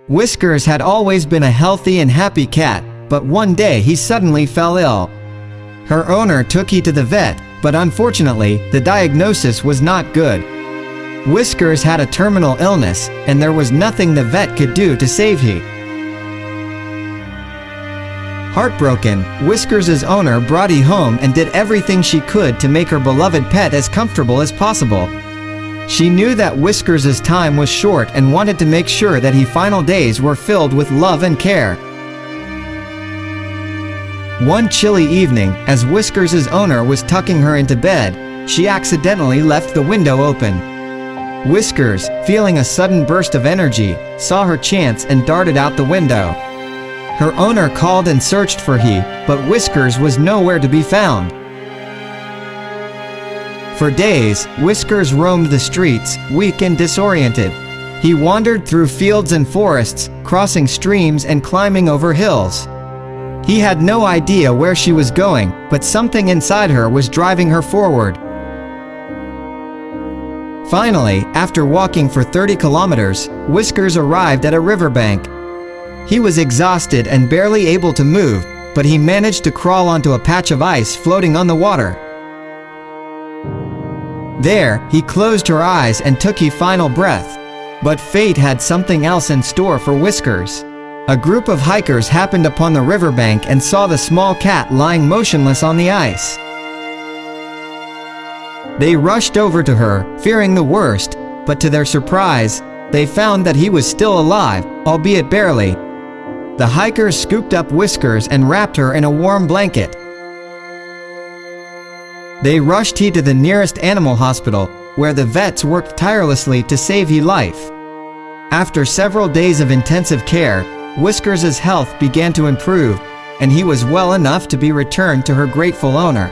Whiskers had always been a healthy and happy cat, but one day he suddenly fell ill. Her owner took he to the vet, but unfortunately, the diagnosis was not good. Whiskers had a terminal illness, and there was nothing the vet could do to save he. Heartbroken, Whiskers' owner brought he home and did everything she could to make her beloved pet as comfortable as possible. She knew that Whiskers' time was short and wanted to make sure that his final days were filled with love and care. One chilly evening, as Whiskers' owner was tucking her into bed, she accidentally left the window open. Whiskers, feeling a sudden burst of energy, saw her chance and darted out the window. Her owner called and searched for he, but Whiskers was nowhere to be found. For days, Whiskers roamed the streets, weak and disoriented. He wandered through fields and forests, crossing streams and climbing over hills. He had no idea where she was going, but something inside her was driving her forward. Finally, after walking for 30 kilometers, Whiskers arrived at a riverbank. He was exhausted and barely able to move, but he managed to crawl onto a patch of ice floating on the water. There, he closed her eyes and took his final breath. But fate had something else in store for Whiskers. A group of hikers happened upon the riverbank and saw the small cat lying motionless on the ice. They rushed over to her, fearing the worst, but to their surprise, they found that he was still alive, albeit barely. The hikers scooped up Whiskers and wrapped her in a warm blanket. They rushed he to the nearest animal hospital, where the vets worked tirelessly to save his life. After several days of intensive care, Whiskers' health began to improve, and he was well enough to be returned to her grateful owner.